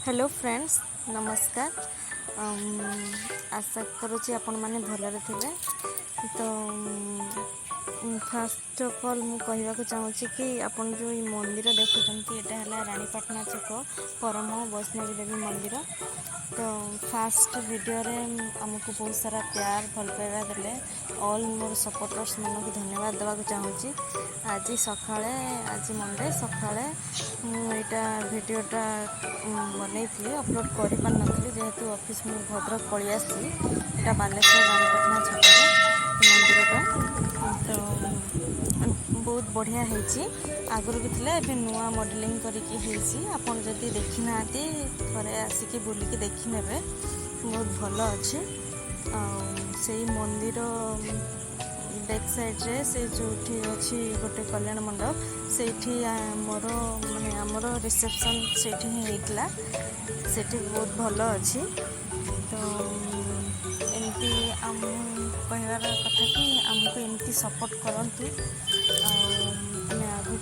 Hello friends नमस्कार। आशा करुँची आपण मैंने भलरे थे। तो फास्ट ऑफ ऑल मु कहवाक चाहूँ कि आपन जो ये मंदिर देखुं यहाँ रानीपाटना छक परम वैष्णवी देवी मंदिर। तो फास्ट वीडियो रे आमको बहुत सारा प्यार भल पाइबा देले ऑल मोर सपोर्टर्स मन को धन्यवाद देवाक चाहूँगी। आज सकाळे आज मंडे सकाळे मुझा भिडटा बनई अपलोड कर पार नी जेहेतु ऑफिस मु भद्रक पलि आसी यहाँ बालेश्वर रानीपाटना छक मंदिरटा। तो बहुत बढ़िया है आगुरी भी थिला एबे नुआ मॉडलिंग करके आपन जदि देखी ना थरे आसिक बुलिकी देखी नेबे बहुत भल अच्छे। से मंदिर बैक साइड रे से जो अच्छी गोटे कल्याण मंडप से मोर माने आमर रिसेप्शन से होता से बहुत भल अच्छी। तो एमती आम कहबार कथा कि आमको एमती सपोर्ट करंतु आम आगु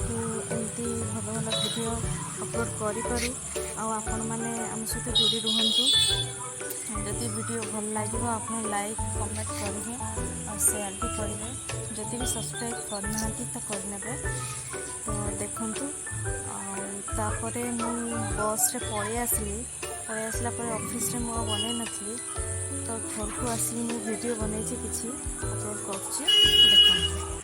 एमती भल भल वीडियो अपलोड करूँ आपण मैंने आम सहित जोड़ी रुहतु। जदि वीडियो भल लगे आप लाइक कमेंट करेंगे और शेयर भी करेंगे। जदि भी सब्सक्राइब करना तो करने। तो देखूँ तापर मु बस रे पलि आसला ऑफिस रे मुझे बन नी तो घर को आसिक वीडियो बनई किसी अपलोड कर।